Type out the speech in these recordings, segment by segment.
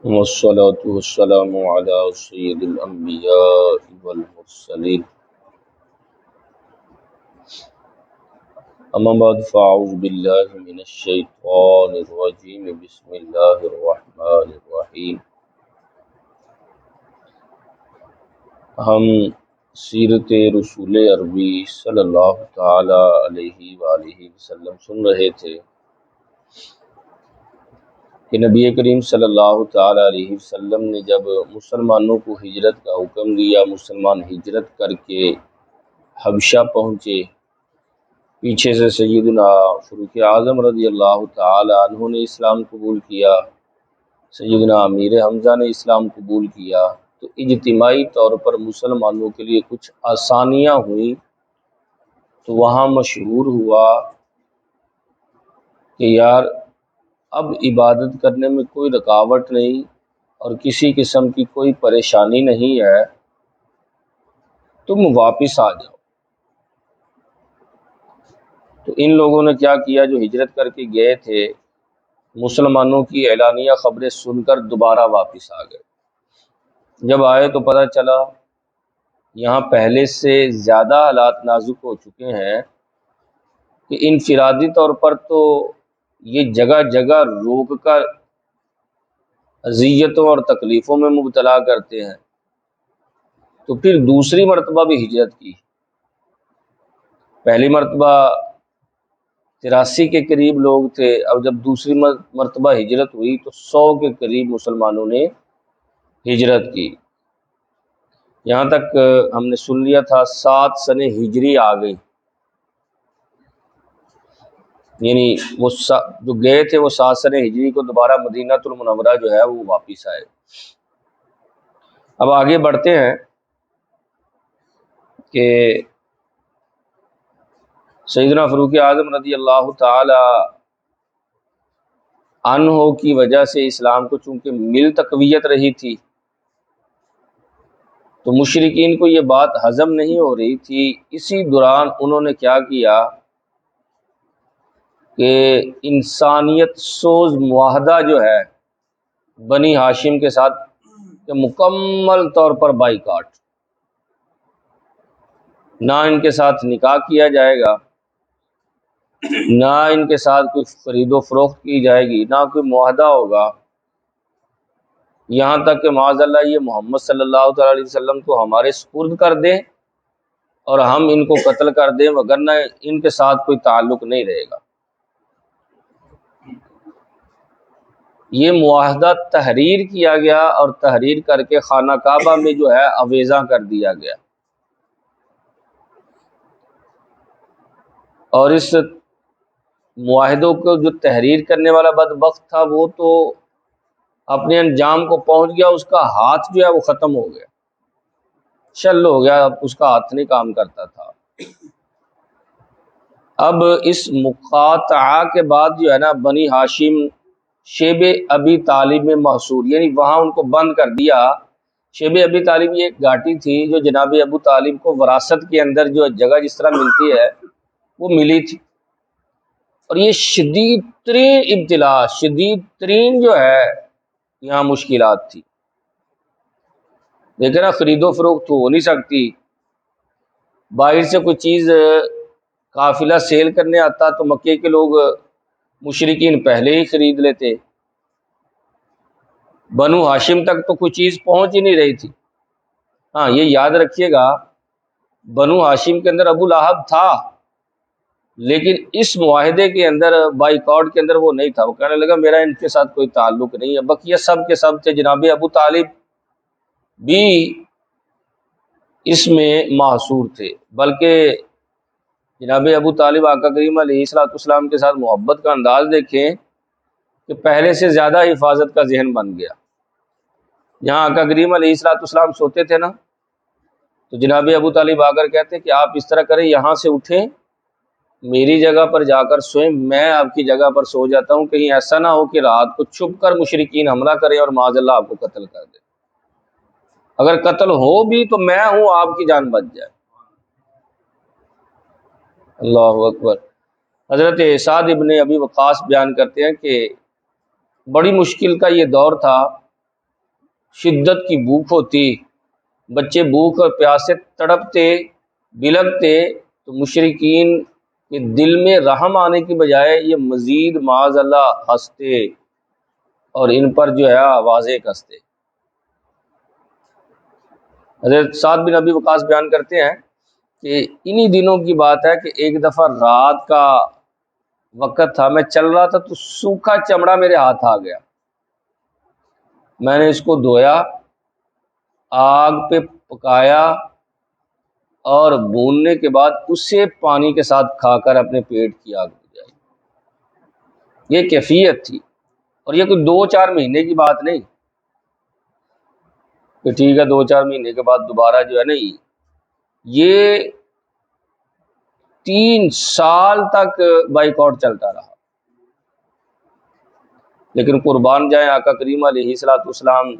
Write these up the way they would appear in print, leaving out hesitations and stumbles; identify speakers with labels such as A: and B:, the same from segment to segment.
A: والصلاة والسلام على سيد الأنبياء والمرسلين أما بعد فأعوذ بالله من الشيطان الرجيم بسم الله الرحمن الرحيم۔ ہم سیرت رسول عربی صلی اللہ تعالی علیہ وآلہ وسلم سن رہے تھے کہ نبی کریم صلی اللہ تعالی علیہ وسلم نے جب مسلمانوں کو ہجرت کا حکم دیا، مسلمان ہجرت کر کے حبشہ پہنچے، پیچھے سے سیدنا فاروق اعظم رضی اللہ تعالی عنہ نے اسلام قبول کیا، سیدنا امیر حمزہ نے اسلام قبول کیا، تو اجتماعی طور پر مسلمانوں کے لیے کچھ آسانیاں ہوئیں۔ تو وہاں مشہور ہوا کہ یار اب عبادت کرنے میں کوئی رکاوٹ نہیں اور کسی قسم کی کوئی پریشانی نہیں ہے، تم واپس آ جاؤ۔ تو ان لوگوں نے کیا کیا، جو ہجرت کر کے گئے تھے، مسلمانوں کی اعلانیہ خبریں سن کر دوبارہ واپس آ گئے۔ جب آئے تو پتہ چلا یہاں پہلے سے زیادہ حالات نازک ہو چکے ہیں کہ انفرادی طور پر تو یہ جگہ جگہ روک کر اذیتوں اور تکلیفوں میں مبتلا کرتے ہیں، تو پھر دوسری مرتبہ بھی ہجرت کی۔ پہلی مرتبہ 83 کے قریب لوگ تھے، اب جب دوسری مرتبہ ہجرت ہوئی تو 100 کے قریب مسلمانوں نے ہجرت کی۔ یہاں تک ہم نے سن لیا تھا 7 سنِ ہجری آ گئی، یعنی وہ جو گئے تھے وہ 7 سنِ ہجری کو دوبارہ مدینہ المنورہ جو ہے وہ واپس آئے۔ اب آگے بڑھتے ہیں کہ سیدنا فاروق اعظم رضی اللہ تعالی عنہ کی وجہ سے اسلام کو چونکہ مل تقویت رہی تھی، تو مشرکین کو یہ بات ہضم نہیں ہو رہی تھی۔ اسی دوران انہوں نے کیا کیا کہ انسانیت سوز معاہدہ جو ہے بنی ہاشم کے ساتھ کہ مکمل طور پر بائیکاٹ، نہ ان کے ساتھ نکاح کیا جائے گا، نہ ان کے ساتھ کوئی خرید و فروخت کی جائے گی، نہ کوئی معاہدہ ہوگا، یہاں تک کہ معاذ اللہ یہ محمد صلی اللہ تعالی علیہ وسلم کو ہمارے سپرد کر دیں اور ہم ان کو قتل کر دیں، وگرنہ ان کے ساتھ کوئی تعلق نہیں رہے گا۔ یہ معاہدہ تحریر کیا گیا اور تحریر کر کے خانہ کعبہ میں جو ہے آویزاں کر دیا گیا، اور اس معاہدوں کو جو تحریر کرنے والا بدبخت تھا وہ تو اپنے انجام کو پہنچ گیا، اس کا ہاتھ جو ہے وہ ختم ہو گیا، شل ہو گیا، اب اس کا ہاتھ نہیں کام کرتا تھا۔ اب اس مقاطعہ کے بعد جو ہے نا بنی ہاشم شیب ابی طالب میں محصور، یعنی وہاں ان کو بند کر دیا۔ شیب ابی طالب یہ ایک گھاٹی تھی جو جناب ابو طالب کو وراثت کے اندر جو جگہ جس طرح ملتی ہے وہ ملی تھی، اور یہ شدید ترین ابتلا، شدید ترین جو ہے یہاں مشکلات تھی۔ لیکن خرید و فروخت تو ہو نہیں سکتی، باہر سے کوئی چیز قافلہ سیل کرنے آتا تو مکے کے لوگ مشرکین پہلے ہی خرید لیتے، بنو ہاشم تک تو کوئی چیز پہنچ ہی نہیں رہی تھی۔ ہاں یہ یاد رکھیے گا، بنو ہاشم کے اندر ابو لہب تھا، لیکن اس معاہدے کے اندر بائیکاٹ کے اندر وہ نہیں تھا، وہ کہنے لگا میرا ان کے ساتھ کوئی تعلق نہیں ہے۔ بقیہ سب کے سب تھے، جناب ابو طالب بھی اس میں محصور تھے، بلکہ جناب ابو طالب آقا کریم علیہ الصلوۃ والسلام کے ساتھ محبت کا انداز دیکھیں کہ پہلے سے زیادہ حفاظت کا ذہن بن گیا۔ جہاں آقا کریم علیہ الصلوۃ والسلام سوتے تھے نا، تو جناب ابو طالب آ کر کہتے کہ آپ اس طرح کریں، یہاں سے اٹھیں میری جگہ پر جا کر سوئیں، میں آپ کی جگہ پر سو جاتا ہوں، کہیں ایسا نہ ہو کہ رات کو چھپ کر مشرکین حملہ کریں اور معاذ اللہ آپ کو قتل کر دیں، اگر قتل ہو بھی تو میں ہوں، آپ کی جان بچ جائے۔ اللہ اکبر۔ حضرت سعد ابن ابی وقاص بیان کرتے ہیں کہ بڑی مشکل کا یہ دور تھا شدت کی بھوک ہوتی، بچے بھوک اور پیاس سے تڑپتے بلکتے، تو مشرکین کے دل میں رحم آنے کی بجائے یہ مزید معاذ اللہ ہنستے اور ان پر جو ہے آوازیں کستے۔ حضرت سعد بن ابی وقاص بیان کرتے ہیں کہ انہی دنوں کی بات ہے کہ ایک دفعہ رات کا وقت تھا، میں چل رہا تھا تو سوکھا چمڑا میرے ہاتھ آ گیا، میں نے اس کو دھویا، آگ پہ پکایا اور بھوننے کے بعد اسے پانی کے ساتھ کھا کر اپنے پیٹ کی آگ بجھائی۔ یہ کیفیت تھی، اور یہ کوئی 2-4 مہینے کی بات نہیں کہ ٹھیک ہے 2-4 مہینے کے بعد دوبارہ جو ہے نہیں، یہ 3 سال تک بائیکاٹ چلتا رہا۔ لیکن قربان جائیں آقا کریم علیہ الصلوۃ والسلام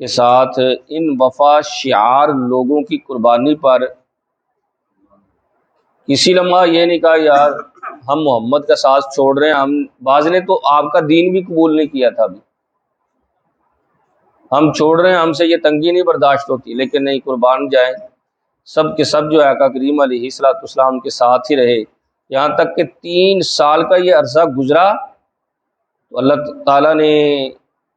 A: کے ساتھ ان وفا شعار لوگوں کی قربانی پر کسی لمحہ یہ نہیں کہا یار ہم محمد کا ساتھ چھوڑ رہے ہیں، بعض نے تو آپ کا دین بھی قبول نہیں کیا تھا، ابھی ہم چھوڑ رہے ہیں، ہم سے یہ تنگی نہیں برداشت ہوتی، لیکن نہیں، قربان جائیں سب کے سب جو ہے آقا کریم علیہ الصلوۃ والسلام کے ساتھ ہی رہے، یہاں تک کہ 3 سال کا یہ عرصہ گزرا تو اللہ تعالیٰ نے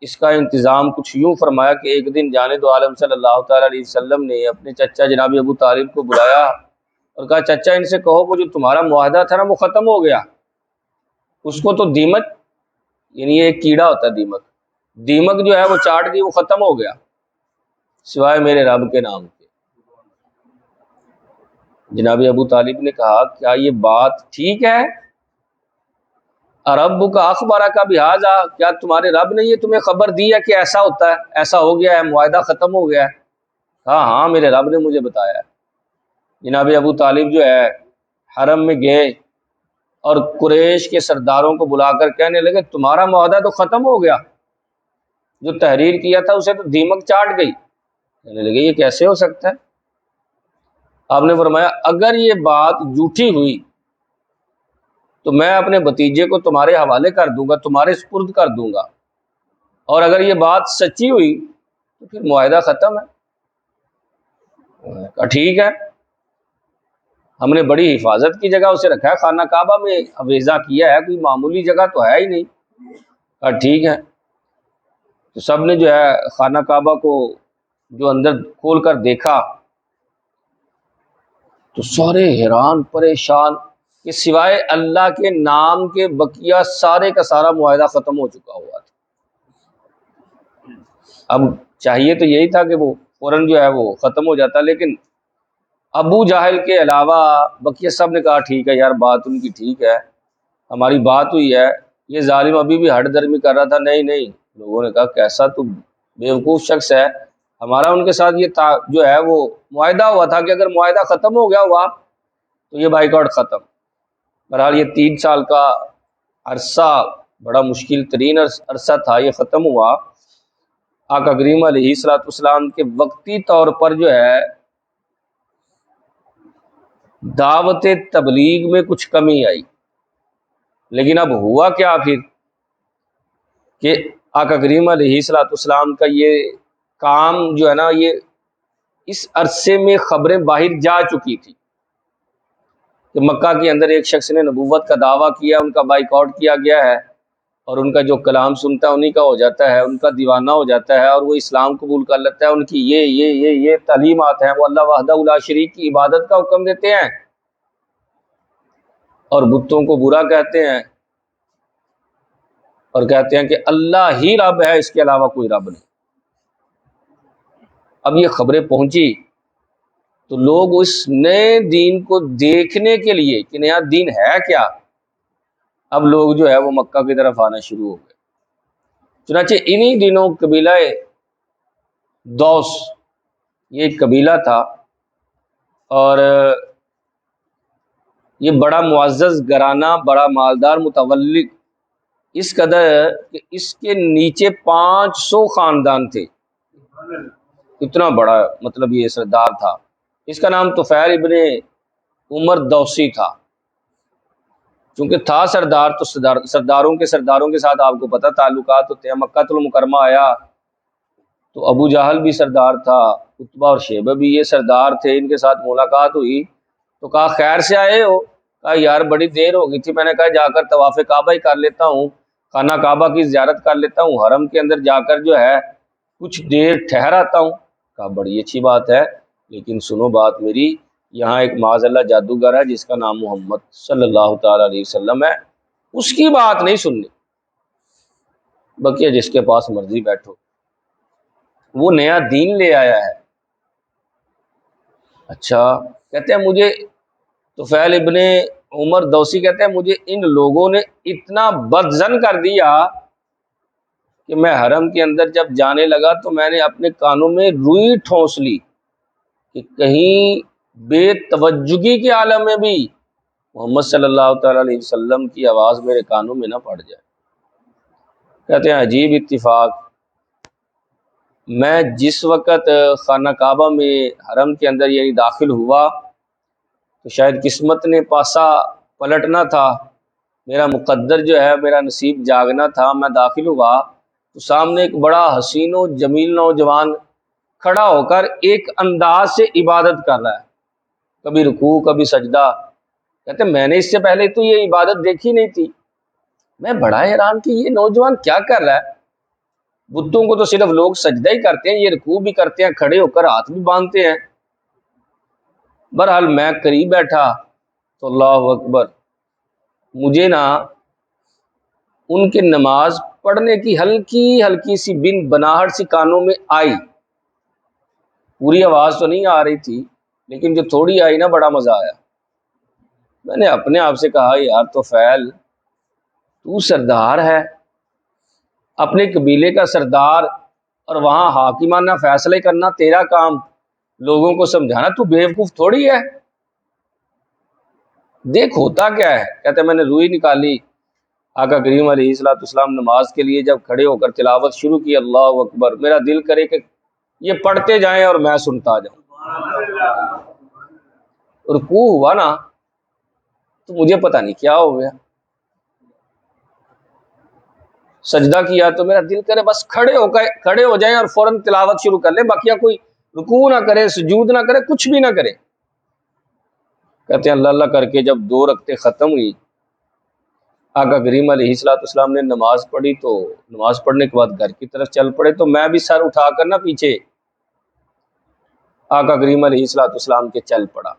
A: اس کا انتظام کچھ یوں فرمایا کہ ایک دن جانے دو عالم صلی اللہ تعالیٰ علیہ وسلم نے اپنے چچا جناب ابو طالب کو بلایا اور کہا چچا ان سے کہو وہ جو تمہارا معاہدہ تھا نا وہ ختم ہو گیا، اس کو تو دیمک، یعنی یہ ایک کیڑا ہوتا ہے دیمک جو ہے وہ چاٹ دی، وہ ختم ہو گیا سوائے میرے رب کے نام کے۔ جناب ابو طالب نے کہا کیا یہ بات ٹھیک ہے؟ رب کا اخبارہ کا بہذا، کیا تمہارے رب نے یہ تمہیں خبر دی ہے کہ ایسا ہوتا ہے، ایسا ہو گیا ہے، معاہدہ ختم ہو گیا ہے؟ ہاں ہاں میرے رب نے مجھے بتایا ہے۔ جناب ابو طالب جو ہے حرم میں گئے اور قریش کے سرداروں کو بلا کر کہنے لگے تمہارا معاہدہ تو ختم ہو گیا، جو تحریر کیا تھا اسے تو دیمک چاٹ گئی۔ کہنے لگے یہ کیسے ہو سکتا ہے؟ آپ نے فرمایا اگر یہ بات جھوٹی ہوئی تو میں اپنے بھتیجے کو تمہارے حوالے کر دوں گا، تمہارے سپرد کر دوں گا، اور اگر یہ بات سچی ہوئی تو پھر معاہدہ ختم ہے۔ کہا ٹھیک ہے، ہم نے بڑی حفاظت کی جگہ اسے رکھا ہے، خانہ کعبہ میں اویزہ کیا ہے، کوئی معمولی جگہ تو ہے ہی نہیں۔ کہا ٹھیک ہے، تو سب نے جو ہے خانہ کعبہ کو جو اندر کھول کر دیکھا تو سارے حیران پریشان کہ سوائے اللہ کے نام کے بقیہ سارے کا سارا معاہدہ ختم ہو چکا ہوا تھا۔ اب چاہیے تو یہی تھا کہ وہ فوراً جو ہے وہ ختم ہو جاتا، لیکن ابو جہل کے علاوہ بقیہ سب نے کہا ٹھیک ہے یار بات ان کی ٹھیک ہے، ہماری بات ہوئی ہے، یہ ظالم ابھی بھی ہٹ درمی کر رہا تھا، نہیں نہیں۔ لوگوں نے کہا کیسا تو بیوقوف شخص ہے، ہمارا ان کے ساتھ یہ جو ہے وہ معاہدہ ہوا تھا کہ اگر معاہدہ ختم ہو گیا ہوا تو یہ بائیکاٹ ختم۔ بہرحال یہ 3 سال کا عرصہ بڑا مشکل ترین عرصہ تھا، یہ ختم ہوا۔ آقا کریم علیہ الصلوۃ والسلام کے وقتی طور پر جو ہے دعوت تبلیغ میں کچھ کمی آئی، لیکن اب ہوا کیا پھر کہ آقا کریم علیہ الصلوۃ والسلام کا یہ کام جو ہے نا، یہ اس عرصے میں خبریں باہر جا چکی تھی کہ مکہ کے اندر ایک شخص نے نبوت کا دعویٰ کیا، ان کا بائیکاٹ کیا گیا ہے، اور ان کا جو کلام سنتا ہے انہی کا ہو جاتا ہے، ان کا دیوانہ ہو جاتا ہے، اور وہ اسلام قبول کر لیتا ہے۔ ان کی یہ تعلیمات ہیں، وہ اللہ وحدہ لا شریک کی عبادت کا حکم دیتے ہیں اور بتوں کو برا کہتے ہیں، اور کہتے ہیں کہ اللہ ہی رب ہے، اس کے علاوہ کوئی رب نہیں۔ اب یہ خبریں پہنچی تو لوگ اس نئے دین کو دیکھنے کے لیے کہ نیا دین ہے کیا، اب لوگ جو ہے وہ مکہ کی طرف آنا شروع ہو گئے۔ چنانچہ انہی دنوں قبیلہ دوس، یہ ایک قبیلہ تھا اور یہ بڑا معزز گھرانہ، بڑا مالدار متولد، اس قدر کہ اس کے نیچے 500 خاندان تھے، اتنا بڑا مطلب یہ سردار تھا۔ اس کا نام طفیل ابن عمر دوسی تھا۔ چونکہ تھا سردار تو سرداروں کے ساتھ آپ کو پتہ تعلقات ہوتے ہیں۔ مکہ المکرمہ آیا تو ابو جہل بھی سردار تھا، عتبہ اور شیبہ بھی یہ سردار تھے، ان کے ساتھ ملاقات ہوئی تو کہا خیر سے آئے ہو؟ کہا یار بڑی دیر ہو گئی تھی، میں نے کہا جا کر طواف کعبہ ہی کر لیتا ہوں، خانہ کعبہ کی زیارت کر لیتا ہوں، حرم کے اندر جا کر جو ہے کچھ دیر ٹھہر آتا ہوں۔ کہا بڑی اچھی بات ہے، لیکن سنو بات میری، یہاں ایک معاذ اللہ جادوگر ہے جس کا نام محمد صلی اللہ تعالی علیہ وسلم ہے، اس کی بات نہیں سننی، بقیہ جس کے پاس مرضی بیٹھو، وہ نیا دین لے آیا ہے۔ اچھا، کہتے ہیں مجھے طفیل ابن عمر دوسی کہتے ہیں مجھے ان لوگوں نے اتنا بدظن کر دیا کہ میں حرم کے اندر جب جانے لگا تو میں نے اپنے کانوں میں روئی ٹھونس لی کہ کہیں بے توجہی کے عالم میں بھی محمد صلی اللہ تعالی علیہ وسلم کی آواز میرے کانوں میں نہ پڑ جائے۔ کہتے ہیں عجیب اتفاق، میں جس وقت خانہ کعبہ میں حرم کے اندر یعنی داخل ہوا تو شاید قسمت نے پاسا پلٹنا تھا، میرا مقدر جو ہے میرا نصیب جاگنا تھا، میں داخل ہوا تو سامنے ایک بڑا حسین و جمیل نوجوان کھڑا ہو کر ایک انداز سے عبادت کر رہا ہے، کبھی رکوع کبھی سجدہ۔ کہتے ہیں میں نے اس سے پہلے تو یہ عبادت دیکھی نہیں تھی، میں بڑا حیران کہ یہ نوجوان کیا کر رہا ہے، بتوں کو تو صرف لوگ سجدہ ہی کرتے ہیں، یہ رکوع بھی کرتے ہیں، کھڑے ہو کر ہاتھ بھی باندھتے ہیں۔ بہرحال میں قریب بیٹھا تو اللہ اکبر، مجھے نا ان کے نماز پڑھنے کی ہلکی ہلکی سی بن بناہٹ سی کانوں میں آئی، پوری آواز تو نہیں آ رہی تھی لیکن جو تھوڑی آئی نا بڑا مزہ آیا۔ میں نے اپنے آپ سے کہا یار طفیل تو سردار ہے، اپنے قبیلے کا سردار، اور وہاں حاکمانہ فیصلے کرنا تیرا کام، لوگوں کو سمجھانا، تو بیوقوف تھوڑی ہے، دیکھ ہوتا کیا ہے۔ کہتے میں نے روئی نکالی، آقا کریم علیہ الصلوۃ والسلام نماز کے لیے جب کھڑے ہو کر تلاوت شروع کی، اللہ اکبر، میرا دل کرے کہ یہ پڑھتے جائیں اور میں سنتا جاؤں۔ رکوع ہوا نا تو مجھے پتہ نہیں کیا ہو گیا، سجدہ کیا تو میرا دل کرے بس کھڑے ہو جائیں اور فوراً تلاوت شروع کر لیں، باقیہ کوئی رکوع نہ کرے، سجود نہ کرے، کچھ بھی نہ کرے۔ کہتے ہیں اللہ اللہ کر کے جب 2 رکعتیں ختم ہوئی، آقا کریم علیہ الصلوۃ والسلام نے نماز پڑھی تو نماز پڑھنے کے بعد گھر کی طرف چل پڑے، تو میں بھی سر اٹھا کر نہ پیچھے آقا کریم علیہ الصلوۃ والسلام کے چل پڑا۔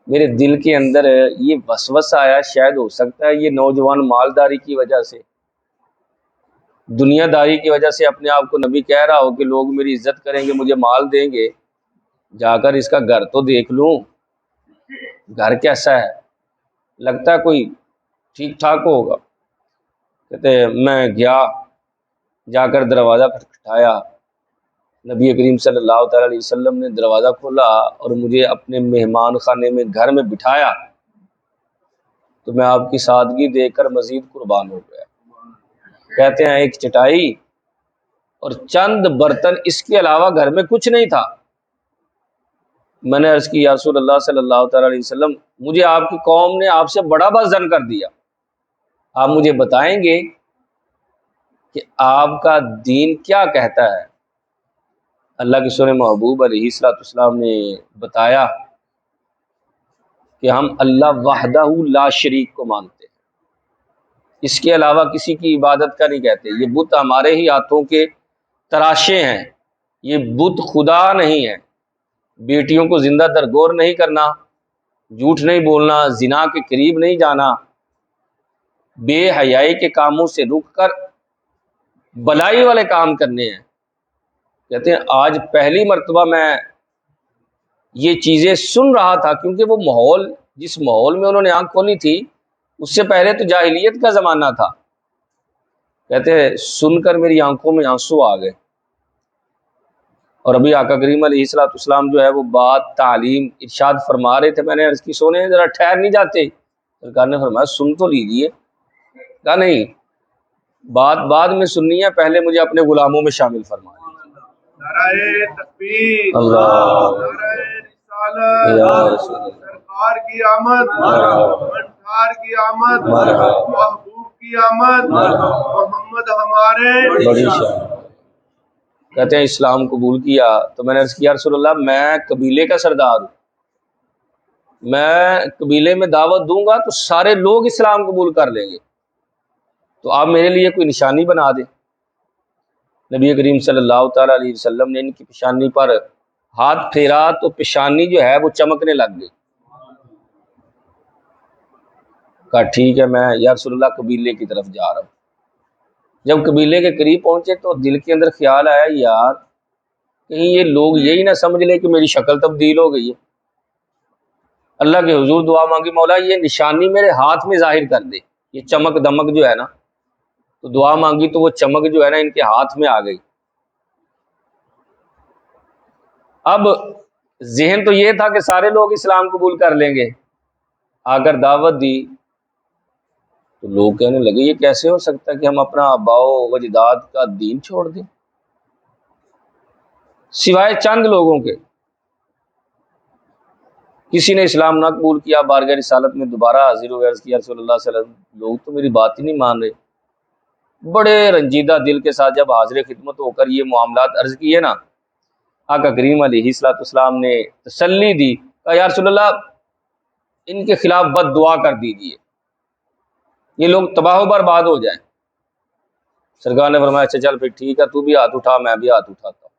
A: میرے دل کے اندر یہ وسوسہ آیا، شاید ہو سکتا ہے یہ نوجوان مالداری کی وجہ سے، دنیا داری کی وجہ سے اپنے آپ کو نبی کہہ رہا ہو کہ لوگ میری عزت کریں گے، مجھے مال دیں گے، جا کر اس کا گھر تو دیکھ لوں، گھر کیسا ہے، لگتا ہے کوئی ٹھیک ٹھاک ہوگا۔ کہتے میں گیا، جا کر دروازہ کھٹکھٹایا، نبی کریم صلی اللہ تعالی علیہ وسلم نے دروازہ کھولا اور مجھے اپنے مہمان خانے میں گھر میں بٹھایا، تو میں آپ کی سادگی دیکھ کر مزید قربان ہو گیا۔ کہتے ہیں ایک چٹائی اور چند برتن، اس کے علاوہ گھر میں کچھ نہیں تھا۔ میں نے عرض کی یا رسول اللہ صلی اللہ تعالی علیہ وسلم، مجھے آپ کی قوم نے آپ سے بڑا بدظن کر دیا، آپ مجھے بتائیں گے کہ آپ کا دین کیا کہتا ہے؟ اللہ کے سورہ محبوب علیہ الصلوۃ والسلام نے بتایا کہ ہم اللہ وحدہ لا شریک کو مانتے ہیں، اس کے علاوہ کسی کی عبادت کا نہیں کہتے، یہ بت ہمارے ہی ہاتھوں کے تراشے ہیں، یہ بت خدا نہیں ہے، بیٹیوں کو زندہ درگور نہیں کرنا، جھوٹ نہیں بولنا، زنا کے قریب نہیں جانا، بے حیائی کے کاموں سے رک کر بلائی والے کام کرنے ہیں۔ کہتے ہیں آج پہلی مرتبہ میں یہ چیزیں سن رہا تھا، کیونکہ وہ ماحول، جس ماحول میں انہوں نے آنکھ کھولی تھی، اس سے پہلے تو جاہلیت کا زمانہ تھا۔ کہتے ہیں سن کر میری آنکھوں میں آنسو آ گئے، اور ابھی آقا کریم علیہ الصلوۃ والسلام جو ہے وہ بات تعلیم ارشاد فرما رہے تھے، میں نے عرض کی سونے ذرا ٹھہر نہیں جاتے؟ سرکار نے فرمایا سن تو لیجئے۔ کہا نہیں، بات بعد میں سننی ہے، پہلے مجھے اپنے غلاموں میں شامل فرما لیجیے۔
B: نعرہ تکبیر،
A: اللہ
B: نعرہ رسالت،
A: یا رسول اللہ،
B: سرکار کی آمد،
A: مرحبا
B: منٹھار کی آمد،
A: مرحبا
B: محبوب کی آمد،
A: مرحبا،
B: محمد ہمارے
A: بڑی شان۔ کہتے ہیں اسلام قبول کیا تو میں نے عرض کیا رسول اللہ میں قبیلے کا سردار ہوں، میں قبیلے میں دعوت دوں گا تو سارے لوگ اسلام قبول کر لیں گے، تو آپ میرے لیے کوئی نشانی بنا دیں۔ نبی کریم صلی اللہ تعالیٰ علیہ وسلم نے ان کی پیشانی پر ہاتھ پھیرا تو پیشانی جو ہے وہ چمکنے لگ گئی۔ کہا ٹھیک ہے، میں یا رسول اللہ قبیلے کی طرف جا رہا ہوں۔ جب قبیلے کے قریب پہنچے تو دل کے اندر خیال آیا یار کہیں یہ لوگ یہی نہ سمجھ لیں کہ میری شکل تبدیل ہو گئی ہے۔ اللہ کے حضور دعا مانگی، مولا یہ نشانی میرے ہاتھ میں ظاہر کر دے، یہ چمک دمک جو ہے نا، تو دعا مانگی تو وہ چمک جو ہے نا ان کے ہاتھ میں آ گئی۔ اب ذہن تو یہ تھا کہ سارے لوگ اسلام قبول کر لیں گے، آ کر دعوت دی تو لوگ کہنے لگے یہ کیسے ہو سکتا ہے کہ ہم اپنا آباؤ و اجداد کا دین چھوڑ دیں، سوائے چند لوگوں کے کسی نے اسلام نہ قبول کیا۔ بارگاہ رسالت میں دوبارہ حاضر ہوئے، عرض کیا رسول اللہ صلی اللہ علیہ وسلم لوگ تو میری بات ہی نہیں مان رہے۔ بڑے رنجیدہ دل کے ساتھ جب حاضر خدمت ہو کر یہ معاملات عرض کیے نا، آقا کریم علیہ الصلوۃ والسلام نے تسلی دی، کہا یا رسول اللہ ان کے خلاف بد دعا کر دیجیے، یہ لوگ تباہ و برباد ہو جائیں۔ سرکار نے فرمایا اچھا چل پھر ٹھیک ہے، تو بھی ہاتھ اٹھا میں بھی ہاتھ اٹھاتا ہوں۔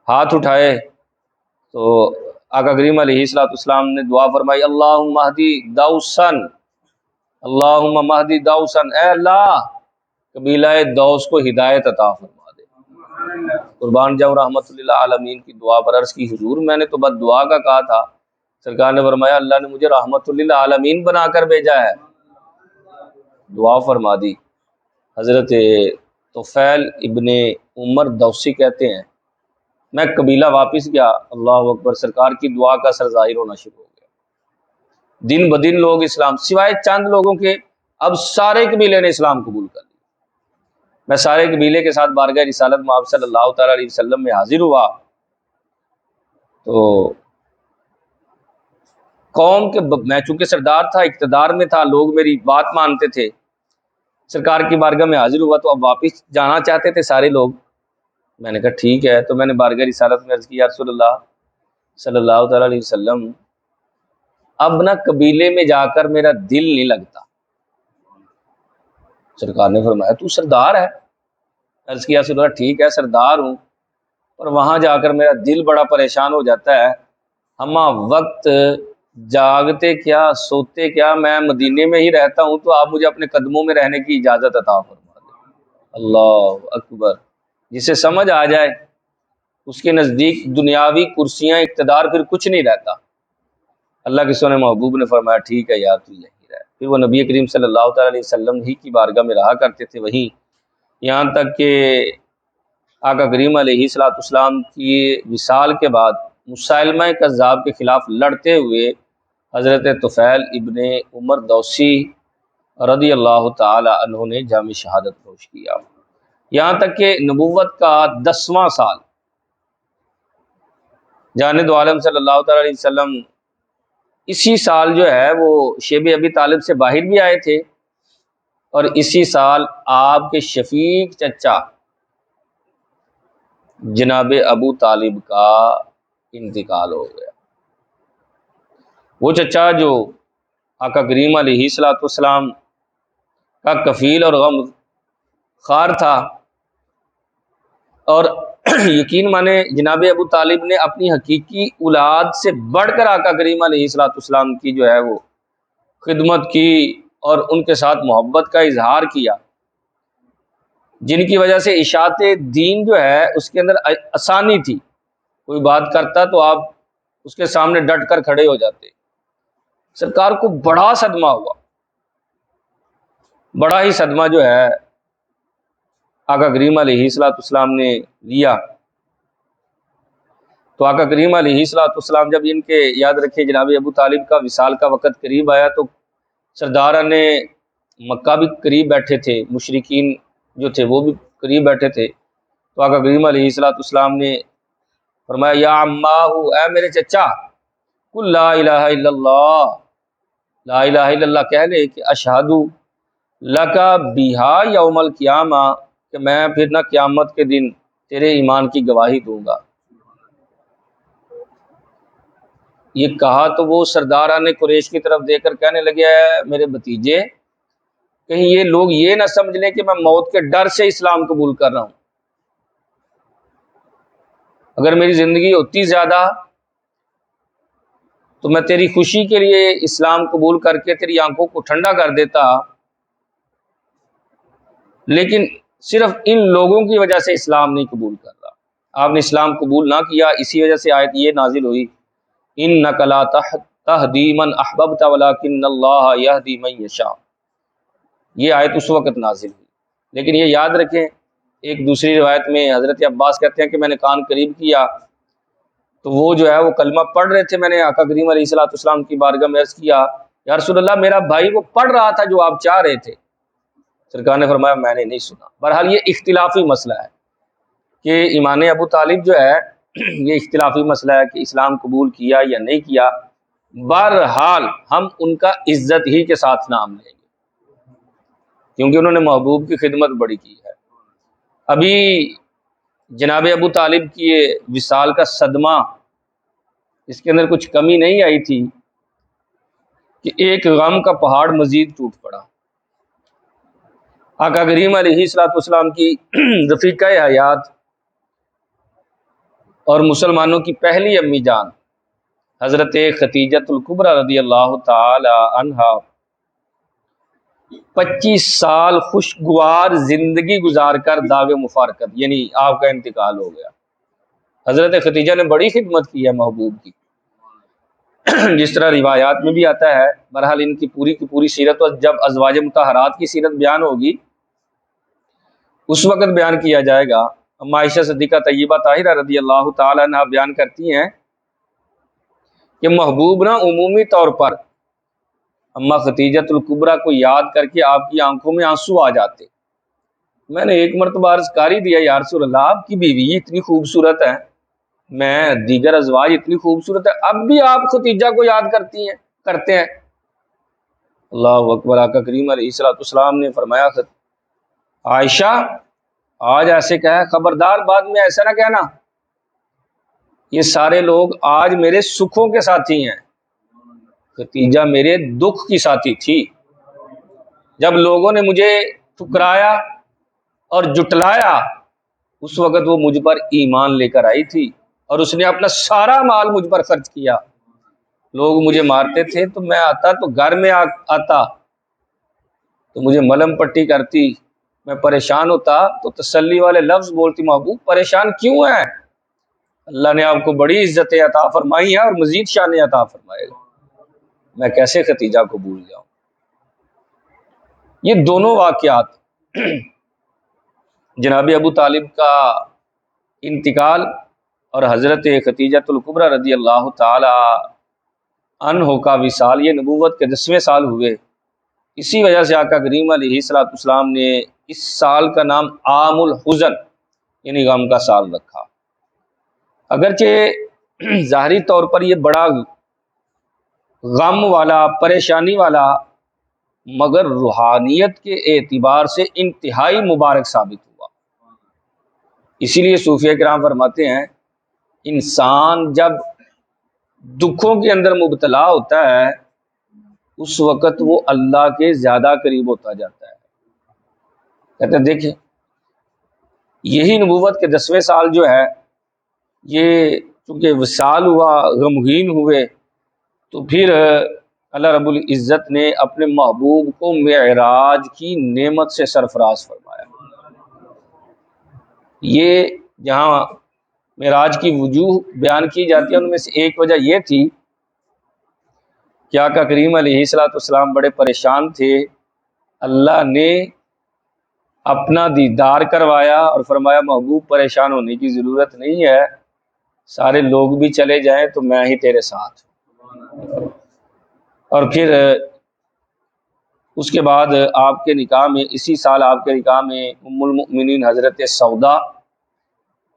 A: ہاتھ اٹھائے تو آقا کریم علیہ الصلوۃ والسلام نے دعا فرمائی، اللہم اہدی دوسن، اللہم مہدی دوسن، اے اللہ قبیلہ دوس کو ہدایت عطا فرما دے۔ قربان جاؤں رحمت اللہ عالمین کی دعا پر عرض کی حضور میں نے تو بد دعا کا کہا تھا، سرکار نے فرمایا اللہ نے مجھے رحمت اللہ عالمین بنا کر بھیجا ہے، دعا فرما دی۔ حضرت طفیل ابن عمر دوسی کہتے ہیں میں قبیلہ واپس گیا، اللہ اکبر، سرکار کی دعا کا اثر ظاہر ہونا شروع ہو گیا، دن بدن لوگ اسلام، سوائے چند لوگوں کے اب سارے قبیلے نے اسلام قبول کر لیا۔ میں سارے قبیلے کے ساتھ بارگاہ رسالت میں آپ صلی اللہ تعالیٰ علیہ وسلم میں حاضر ہوا تو قوم کے میں چونکہ سردار تھا، اقتدار میں تھا، لوگ میری بات مانتے تھے، سرکار کی بارگاہ میں حاضر ہوا تو اب واپس جانا چاہتے تھے سارے لوگ۔ میں نے کہا ٹھیک ہے، تو میں نے بارگاہ رسالت میں عرض کی یا رسول اللہ صلی اللہ تعالیٰ علیہ وسلم اب نہ قبیلے میں جا کر میرا دل نہیں لگتا۔ سرکار نے فرمایا تو سردار ہے؟ عرض کیا رسول اللہ ٹھیک ہے سردار ہوں، اور وہاں جا کر میرا دل بڑا پریشان ہو جاتا ہے، ہمہ وقت جاگتے کیا سوتے کیا میں مدینے میں ہی رہتا ہوں، تو آپ مجھے اپنے قدموں میں رہنے کی اجازت عطا فرما دیں۔ اللہ اکبر، جسے سمجھ آ جائے اس کے نزدیک دنیاوی کرسیاں اقتدار پھر کچھ نہیں رہتا۔ اللہ کے سونے محبوب نے فرمایا ٹھیک ہے یار تو یہیں رہ۔ پھر وہ نبی کریم صلی اللہ تعالیٰ علیہ وسلم ہی کی بارگاہ میں رہا کرتے تھے وہیں، یہاں تک کہ آقا کریم علیہ الصلوۃ والسلام کی وصال کے بعد مسائلمہ کذاب کے خلاف لڑتے ہوئے حضرت طفیل ابن عمر دوسی رضی اللہ تعالی عنہ نے جامع شہادت نوش کیا، یہاں تک کہ نبوت کا 10واں سال جانے دو عالم صلی اللہ تعالیٰ علیہ وسلم اسی سال جو ہے وہ شیب ابی طالب سے باہر بھی آئے تھے، اور اسی سال آپ کے شفیق چچا جناب ابو طالب کا انتقال ہو گیا۔ وہ چچا جو آقا کریم علیہ الصلوۃ والسلام کا کفیل اور غم خوار تھا، اور یقین مانے جناب ابو طالب نے اپنی حقیقی اولاد سے بڑھ کر آقا کریم علیہ الصلوۃ والسلام کی جو ہے وہ خدمت کی اور ان کے ساتھ محبت کا اظہار کیا، جن کی وجہ سے اشاعت دین جو ہے اس کے اندر آسانی تھی، کوئی بات کرتا تو آپ اس کے سامنے ڈٹ کر کھڑے ہو جاتے۔ سرکار کو بڑا صدمہ ہوا، بڑا ہی صدمہ جو ہے آقا کریم علیہ الصلوۃ والسلام نے لیا۔ تو آقا کریم علیہ الصلوۃ والسلام جب ان کے یاد رکھے جناب ابو طالب کا وصال کا وقت قریب آیا تو سرداران مکہ بھی قریب بیٹھے تھے، مشرکین جو تھے وہ بھی قریب بیٹھے تھے، تو آقا کریم علیہ الصلوۃ والسلام نے فرمایا یا عماہ، اے میرے چچا، قل لا الہ الا اللہ، لا الہ الا اللہ کہہ لے کہ اشہد لک بہا یوم القیامہ، کہ میں پھر نہ قیامت کے دن تیرے ایمان کی گواہی دوں گا۔ یہ کہا تو وہ سرداران قریش کی طرف دے کر کہنے لگے ہے میرے بھتیجے، کہیں یہ لوگ یہ نہ سمجھ لیں کہ میں موت کے ڈر سے اسلام قبول کر رہا ہوں۔ اگر میری زندگی ہوتی زیادہ تو میں تیری خوشی کے لیے اسلام قبول کر کے تیری آنکھوں کو ٹھنڈا کر دیتا، لیکن صرف ان لوگوں کی وجہ سے اسلام نہیں قبول کر رہا۔ آپ نے اسلام قبول نہ کیا، اسی وجہ سے آیت یہ نازل ہوئی، اِنَّکَ لَا تَهْدِی مَنْ أَحْبَبْتَ وَلَٰكِنَّ اللَّهَ يَهْدِی مَن یَشَاءُ۔ یہ آیت اس وقت نازل ہوئی، لیکن یہ یاد رکھیں، ایک دوسری روایت میں حضرت عباس کہتے ہیں کہ میں نے کان قریب کیا تو وہ جو ہے وہ کلمہ پڑھ رہے تھے، میں نے آقا کریم علیہ الصلوۃ والسلام کی بارگاہ میں عرض کیا یا رسول اللہ میرا بھائی وہ پڑھ رہا تھا جو آپ چاہ رہے تھے، سرکار نے فرمایا میں نے نہیں سنا۔ بہرحال یہ اختلافی مسئلہ ہے کہ ایمان ابو طالب جو ہے یہ اختلافی مسئلہ ہے کہ اسلام قبول کیا یا نہیں کیا، بہرحال ہم ان کا عزت ہی کے ساتھ نام لیں گے کیونکہ انہوں نے محبوب کی خدمت بڑی کی ہے۔ ابھی جناب ابو طالب کی وصال کا صدمہ، اس کے اندر کچھ کمی نہیں آئی تھی کہ ایک غم کا پہاڑ مزید ٹوٹ پڑا۔ آقا کریم علیہ الصلوۃ والسلام کی رفیقہ حیات اور مسلمانوں کی پہلی امی جان حضرت خدیجۃ الکبریٰ رضی اللہ تعالی عنہا 25 سال خوشگوار زندگی گزار کر داغ مفارقت یعنی آپ کا انتقال ہو گیا۔ حضرت خدیجہ نے بڑی خدمت کی ہے محبوب کی، جس طرح روایات میں بھی آتا ہے۔ بہرحال ان کی پوری سیرت، اور جب ازواج مطہرات کی سیرت بیان ہوگی اس وقت بیان کیا جائے گا۔ اما عائشہ صدیقہ طیبہ طاہرہ رضی اللہ تعالی عنہا بیان کرتی ہیں کہ محبوب نہ عمومی طور پر اما خدیجۃ الکبریٰ کو یاد کر کے آپ کی آنکھوں میں آنسو آ جاتے۔ میں نے ایک مرتبہ عرض کاری دیا یا رسول اللہ آپ کی بیوی اتنی خوبصورت ہے، میں دیگر ازواج اتنی خوبصورت ہے، اب بھی آپ خدیجہ کو یاد کرتے ہیں۔ اللہ اکبر۔ آقا کریم علیہ الصلوۃ والسلام نے فرمایا عائشہ آج ایسے کہا، خبردار بعد میں ایسا نہ کہنا، یہ سارے لوگ آج میرے سکھوں کے ساتھی ہیں، خدیجہ میرے دکھ کی ساتھی تھی۔ جب لوگوں نے مجھے ٹھکرایا اور جٹلایا اس وقت وہ مجھ پر ایمان لے کر آئی تھی اور اس نے اپنا سارا مال مجھ پر خرچ کیا۔ لوگ مجھے مارتے تھے تو میں آتا تو گھر میں آتا تو مجھے ملم پٹی کرتی، میں پریشان ہوتا تو تسلی والے لفظ بولتی، محبوب پریشان کیوں ہیں؟ اللہ نے آپ کو بڑی عزتیں عطا فرمائی ہیں اور مزید شانیں عطا فرمائے گا، میں کیسے خدیجہ کو بھول جاؤں۔ یہ دونوں واقعات جناب ابو طالب کا انتقال اور حضرت خدیجۃ الکبریٰ رضی اللہ تعالی عنہ کا وصال، یہ نبوت کے 10ویں سال ہوئے۔ اسی وجہ سے آقا کریم علیہ الصلوۃ والسلام نے اس سال کا نام عام الحزن یعنی غم کا سال رکھا۔ اگرچہ ظاہری طور پر یہ بڑا غم والا، پریشانی والا، مگر روحانیت کے اعتبار سے انتہائی مبارک ثابت ہوا۔ اسی لیے صوفیہ کرام فرماتے ہیں انسان جب دکھوں کے اندر مبتلا ہوتا ہے اس وقت وہ اللہ کے زیادہ قریب ہوتا جاتا ہے۔ کہتے ہیں دیکھیں یہی نبوت کے 10ویں سال جو ہے یہ چونکہ وصال ہوا، غمگین ہوئے، تو پھر اللہ رب العزت نے اپنے محبوب کو معراج کی نعمت سے سرفراز فرمایا۔ یہ جہاں معراج کی وجوہ بیان کی جاتی ہے ان میں سے ایک وجہ یہ تھی کہ آقا کریم علیہ الصلوۃ والسلام بڑے پریشان تھے، اللہ نے اپنا دیدار کروایا اور فرمایا محبوب پریشان ہونے کی ضرورت نہیں ہے، سارے لوگ بھی چلے جائیں تو میں ہی تیرے ساتھ ہوں۔ اور پھر اس کے بعد آپ کے نکاح میں، اسی سال آپ کے نکاح میں ام المؤمنین حضرت سودا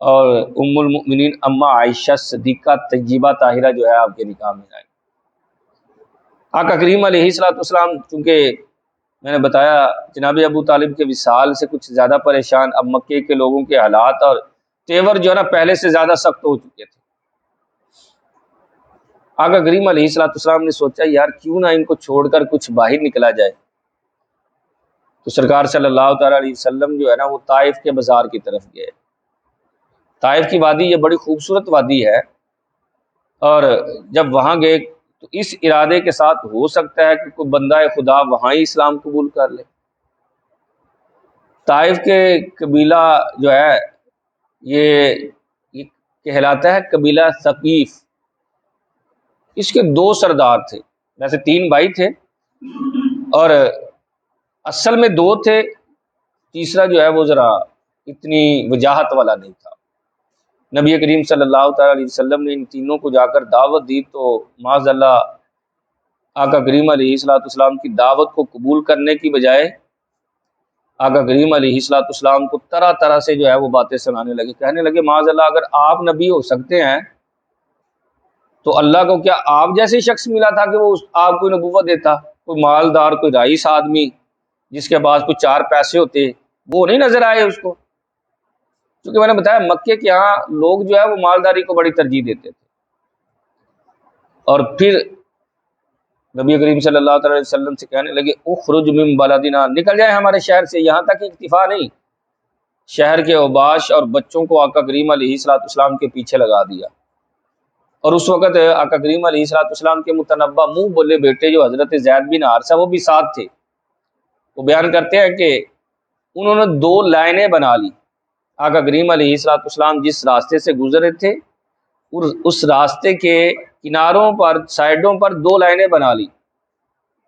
A: اور ام المؤمنین اما عائشہ صدیقہ طیبہ طاہرہ جو ہے آپ کے نکاح میں آئی۔ آقا کریم علیہ الصلوۃ والسلام چونکہ میں نے بتایا جناب ابو طالب کے وصال سے کچھ زیادہ پریشان، اب مکے کے لوگوں کے حالات اور تیور جو ہے نا پہلے سے زیادہ سخت ہو چکے تھے۔ آقا کریم علیہ الصلوۃ والسلام نے سوچا یار کیوں نہ ان کو چھوڑ کر کچھ باہر نکلا جائے، تو سرکار صلی اللہ تعالیٰ علیہ وسلم جو ہے نا وہ طائف کے بازار کی طرف گئے۔ طائف کی وادی یہ بڑی خوبصورت وادی ہے، اور جب وہاں گئے تو اس ارادے کے ساتھ ہو سکتا ہے کہ کوئی بندہ خدا وہاں ہی اسلام قبول کر لے۔ طائف کے قبیلہ جو ہے یہ کہلاتا ہے قبیلہ ثقیف۔ اس کے دو سردار تھے، ویسے 3 بھائی تھے اور اصل میں 2 تھے، تیسرا جو ہے وہ ذرا اتنی وجاہت والا نہیں تھا۔ نبی کریم صلی اللہ تعالیٰ علیہ وسلم نے ان تینوں کو جا کر دعوت دی تو معاذ اللہ آقا کریم علیہ الصلوۃ والسلام کی دعوت کو قبول کرنے کی بجائے آقا کریم علیہ الصلوۃ والسلام کو طرح طرح سے جو ہے وہ باتیں سنانے لگے، کہنے لگے معاذ اللہ اگر آپ نبی ہو سکتے ہیں تو اللہ کو کیا آپ جیسے شخص ملا تھا کہ وہ آپ کو نبوت دیتا؟ کوئی مالدار، کوئی رئیس آدمی جس کے پاس کوئی 4 پیسے ہوتے، وہ نہیں نظر آئے اس کو؟ کیونکہ میں نے بتایا مکے کے یہاں لوگ جو ہے وہ مالداری کو بڑی ترجیح دیتے تھے۔ اور پھر نبی کریم صلی اللہ تعالی وسلم سے کہنے لگے اخرج من بلدنا، نکل جائے ہمارے شہر سے۔ یہاں تک اکتفا نہیں، شہر کے اوباش اور بچوں کو آقا کریم علیہ الصلوۃ والسلام کے پیچھے لگا دیا۔ اور اس وقت آقا کریم علیہ الصلوۃ والسلام کے متنبہ منہ بولے بیٹے جو حضرت زید بن حارثہ وہ بھی ساتھ تھے، وہ بیان کرتے ہیں کہ انہوں نے 2 لائنیں بنا لی۔ آقا کریم علیہ الصلوۃ والسلام جس راستے سے گزرے تھے اس راستے کے کناروں پر سائڈوں پر 2 لائنیں بنا لی،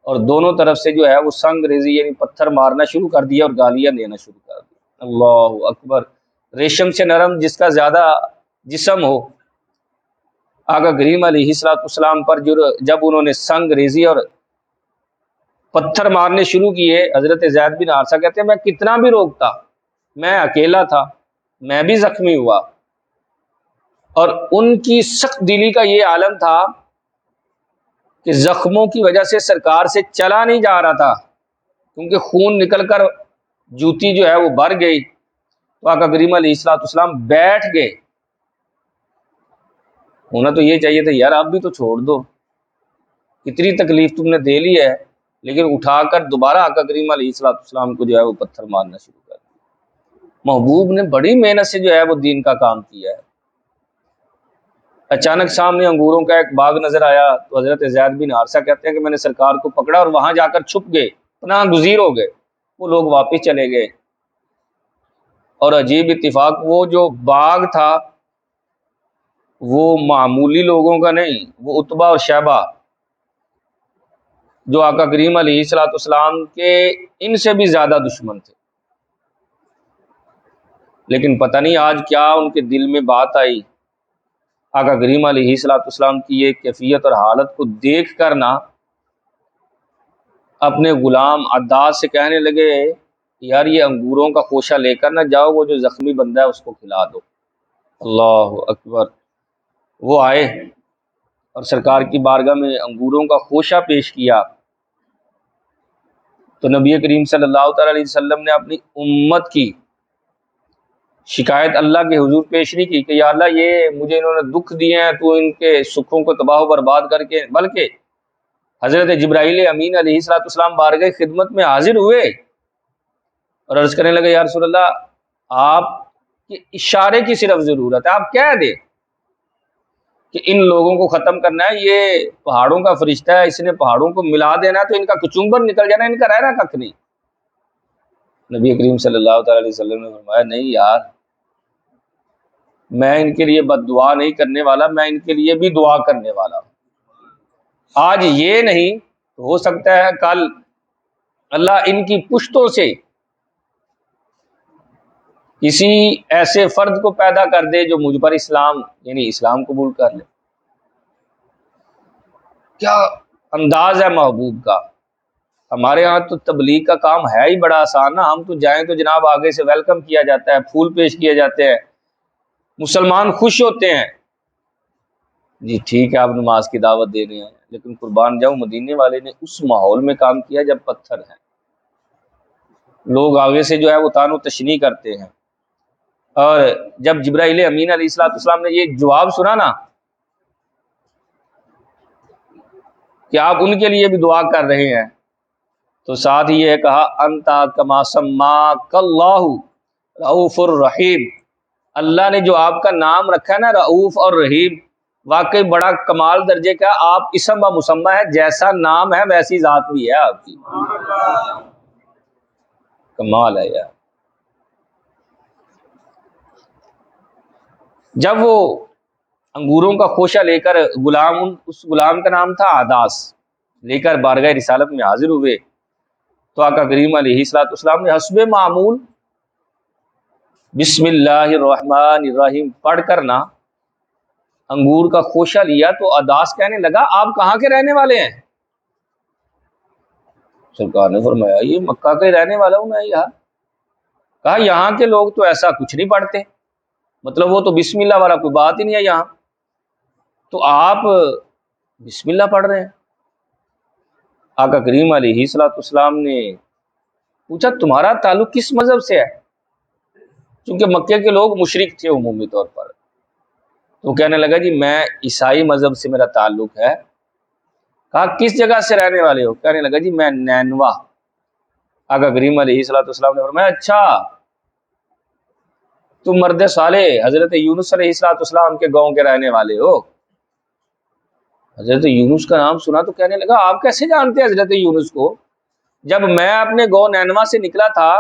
A: اور دونوں طرف سے جو ہے وہ سنگ ریزی یعنی پتھر مارنا شروع کر دیا اور گالیاں دینا شروع کر دیا۔ اللہ اکبر، ریشم سے نرم جس کا زیادہ جسم ہو۔ آقا کریم علیہ الصلوۃ والسلام پر جب انہوں نے سنگ ریزی اور پتھر مارنے شروع کیے، حضرت زید بن حارثہ کہتے ہیں میں کتنا بھی روکتا، میں اکیلا تھا، میں بھی زخمی ہوا۔ اور ان کی سخت دلی کا یہ عالم تھا کہ زخموں کی وجہ سے سرکار سے چلا نہیں جا رہا تھا، کیونکہ خون نکل کر جوتی جو ہے وہ بھر گئی۔ تو آقا کریم علیہ الصلوۃ والسلام بیٹھ گئے۔ ہونا تو یہ چاہیے تھا یار اب بھی تو چھوڑ دو، کتنی تکلیف تم نے دے لی ہے، لیکن اٹھا کر دوبارہ آقا کریم علیہ الصلوۃ والسلام کو جو ہے وہ پتھر مارنا شروع کر دیا۔ محبوب نے بڑی محنت سے جو ہے وہ دین کا کام کیا ہے۔ اچانک سامنے انگوروں کا ایک باغ نظر آیا تو حضرت زید بن حارثہ کہتے ہیں کہ میں نے سرکار کو پکڑا اور وہاں جا کر چھپ گئے، پناہ گزیر ہو گئے۔ وہ لوگ واپس چلے گئے، اور عجیب اتفاق وہ جو باغ تھا وہ معمولی لوگوں کا نہیں، وہ عتبہ اور شیبہ جو آقا کریم علیہ الصلوۃ والسلام کے ان سے بھی زیادہ دشمن تھے۔ لیکن پتہ نہیں آج کیا ان کے دل میں بات آئی، آقا کریم علیہ الصلوۃ والسلام کی یہ کیفیت اور حالت کو دیکھ کر نہ اپنے غلام عداد سے کہنے لگے یار یہ انگوروں کا خوشہ لے کر نہ جاؤ، وہ جو زخمی بندہ ہے اس کو کھلا دو۔ اللہ اکبر۔ وہ آئے اور سرکار کی بارگاہ میں انگوروں کا خوشہ پیش کیا تو نبی کریم صلی اللہ تعالی علیہ وسلم نے اپنی امت کی شکایت اللہ کے حضور پیش نہیں کی کہ یا اللہ یہ مجھے انہوں نے دکھ دیے ہیں، تو ان کے سکھوں کو تباہ و برباد کر کے، بلکہ حضرت جبرائیل امین علیہ الصلوۃ والسلام بارگاہ خدمت میں حاضر ہوئے اور عرض کرنے لگے یا رسول اللہ آپ کے اشارے کی صرف ضرورت ہے، آپ کہہ دیں کہ ان لوگوں کو ختم کرنا ہے، یہ پہاڑوں کا فرشتہ ہے، اس نے پہاڑوں کو ملا دینا ہے، تو ان کا کچمبر نکل جانا، ان کا رہنا ککھ نہیں۔ نبی کریم صلی اللہ تعالی علیہ وسلم نے فرمایا نہیں یار، میں ان کے لیے بد دعا نہیں کرنے والا، میں ان کے لیے بھی دعا کرنے والا ہوں۔ آج یہ نہیں تو ہو سکتا ہے کل اللہ ان کی پشتوں سے کسی ایسے فرد کو پیدا کر دے جو مجھ پر اسلام یعنی اسلام قبول کر لے۔ کیا انداز ہے محبوب کا۔ ہمارے ہاں تو تبلیغ کا کام ہے ہی بڑا آسان نا، ہم تو جائیں تو جناب آگے سے ویلکم کیا جاتا ہے، پھول پیش کیے جاتے ہیں، مسلمان خوش ہوتے ہیں، جی ٹھیک ہے آپ نماز کی دعوت دے رہے ہیں، لیکن قربان جاؤں مدینے والے نے اس ماحول میں کام کیا جب پتھر ہیں، لوگ آگے سے جو ہے وہ تان و تشنیع کرتے ہیں، اور جب جبرائیل امین علیہ السلام نے یہ جواب سنا نا کہ آپ ان کے لیے بھی دعا کر رہے ہیں، تو ساتھ ہی یہ کہا انتا کما سماک اللہ رؤوف الرحیم، اللہ نے جو آپ کا نام رکھا ہے نا رؤوف اور رحیم، واقعی بڑا کمال درجے کا، آپ اسم و مسمى ہے، جیسا نام ہے ویسی ذات بھی ہے آپ کی، کمال ہے یار۔ جب وہ انگوروں کا خوشہ لے کر غلام، اس غلام کا نام تھا عداس، لے کر بارگاہ رسالت میں حاضر ہوئے، تو آقا کریم علیہ السلام نے حسب معمول بسم اللہ الرحمن الرحیم پڑھ کر نا انگور کا خوشہ لیا، تو عداس کہنے لگا آپ کہاں کے رہنے والے ہیں؟ سرکار نے فرمایا یہ مکہ کے رہنے والا ہوں میں یار۔ کہا یہاں کے لوگ تو ایسا کچھ نہیں پڑھتے، مطلب وہ تو بسم اللہ والا کوئی بات ہی نہیں ہے یہاں، تو آپ بسم اللہ پڑھ رہے ہیں۔ آقا کریم علیہ السلام نے پوچھا تمہارا تعلق کس مذہب سے ہے؟ چونکہ مکے کے لوگ مشرک تھے عمومی طور پر، تو کہنے لگا جی میں عیسائی مذہب سے میرا تعلق ہے۔ کہا کس جگہ سے رہنے والے ہو؟ کہنے لگا جی میں نینوا۔ آقا کریم علیہ السلام نے فرمایا اچھا تم مرد صالح حضرت یونس علیہ السلام کے گاؤں کے رہنے والے ہو۔ حضرت یونس کا نام سنا تو کہنے لگا آپ کیسے جانتے ہیں حضرت یونس کو؟ جب میں اپنے گاؤں نینوا سے نکلا تھا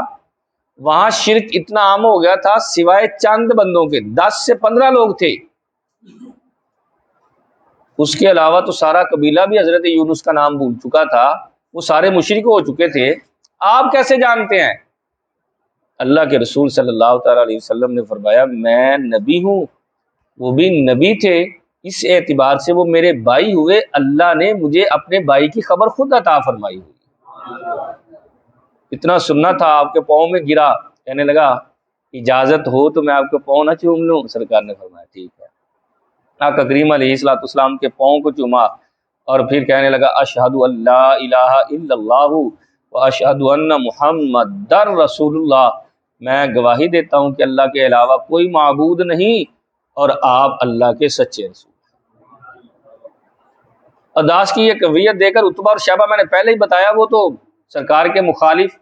A: وہاں شرک اتنا عام ہو گیا تھا، سوائے چند بندوں کے 10 سے 15 لوگ تھے، اس کے علاوہ تو سارا قبیلہ بھی حضرت یونس کا نام بھول چکا تھا، وہ سارے مشرک ہو چکے تھے، آپ کیسے جانتے ہیں؟ اللہ کے رسول صلی اللہ تعالی علیہ وسلم نے فرمایا میں نبی ہوں، وہ بھی نبی تھے، اس اعتبار سے وہ میرے بھائی ہوئے، اللہ نے مجھے اپنے بھائی کی خبر خود عطا فرمائی ہوئی۔ اتنا سننا تھا آپ کے پاؤں میں گرا، کہنے لگا اجازت ہو تو میں آپ کے پاؤں نہ چوم لوں؟ سرکار نے فرمایا ٹھیک ہے۔ آقا کریم علیہ السلام کے پاؤں کو چوما اور پھر کہنے لگا اشہد ان لا الہ الا اللہ و اشہد ان محمد رسول اللہ، میں گواہی دیتا ہوں کہ اللہ کے علاوہ کوئی معبود نہیں اور آپ اللہ کے سچے رسول۔ عداس کی یہ قویت دے کر عتبہ اور شیبہ میں نے پہلے ہی بتایا وہ تو سرکار کے مخالف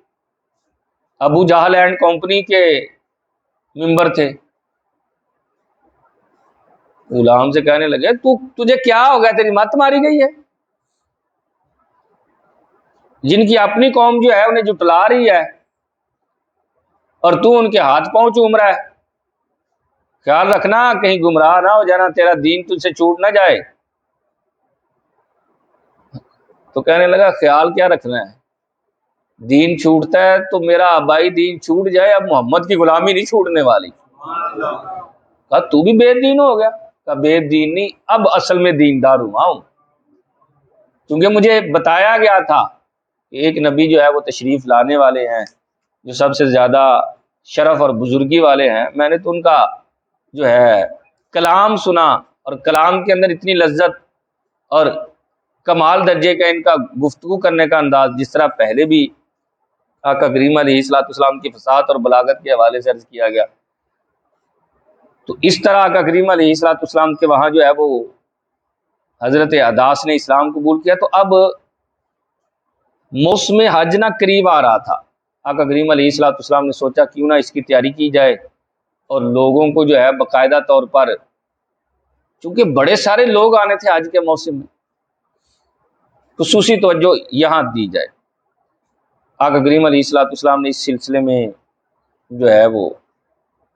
A: ابو جہل اینڈ کمپنی کے ممبر تھے، غلام سے کہنے لگے تجھے کیا ہو گیا، تیری مت ماری گئی ہے؟ جن کی اپنی قوم جو ہے انہیں جٹلا رہی ہے اور تو ان کے ہاتھ پاؤں چوم رہا ہے، خیال رکھنا کہیں گمراہ نہ ہو جانا، تیرا دین تجھ سے چھوٹ نہ جائے۔ تو کہنے لگا خیال کیا رکھنا ہے، دین چھوٹتا ہے تو میرا آبائی دین چھوٹ جائے، اب محمد کی غلامی نہیں چھوٹنے والی۔ کہا تو بھی بے دین ہو گیا؟ کہا بے دین نہیں، اب اصل میں دیندار ہوا ہوں، کیونکہ مجھے بتایا گیا تھا کہ ایک نبی جو ہے وہ تشریف لانے والے ہیں جو سب سے زیادہ شرف اور بزرگی والے ہیں، میں نے تو ان کا جو ہے کلام سنا، اور کلام کے اندر اتنی لذت اور کمال درجے کا ان کا گفتگو کرنے کا انداز، جس طرح پہلے بھی آقا کریم علیہ السلام کی فصاحت اور بلاغت کے حوالے سے عرض کیا گیا، تو اس طرح آقا کریم علیہ السلام کے وہاں جو ہے وہ حضرت عداس نے اسلام قبول کیا۔ تو اب موسم حج نہ قریب آ رہا تھا، آقا کریم علیہ السلام نے سوچا کیوں نہ اس کی تیاری کی جائے، اور لوگوں کو جو ہے باقاعدہ طور پر، چونکہ بڑے سارے لوگ آنے تھے حج کے موسم میں، خصوصی توجہ یہاں دی جائے۔ آقا کریم علیہ السلام نے اس سلسلے میں جو ہے وہ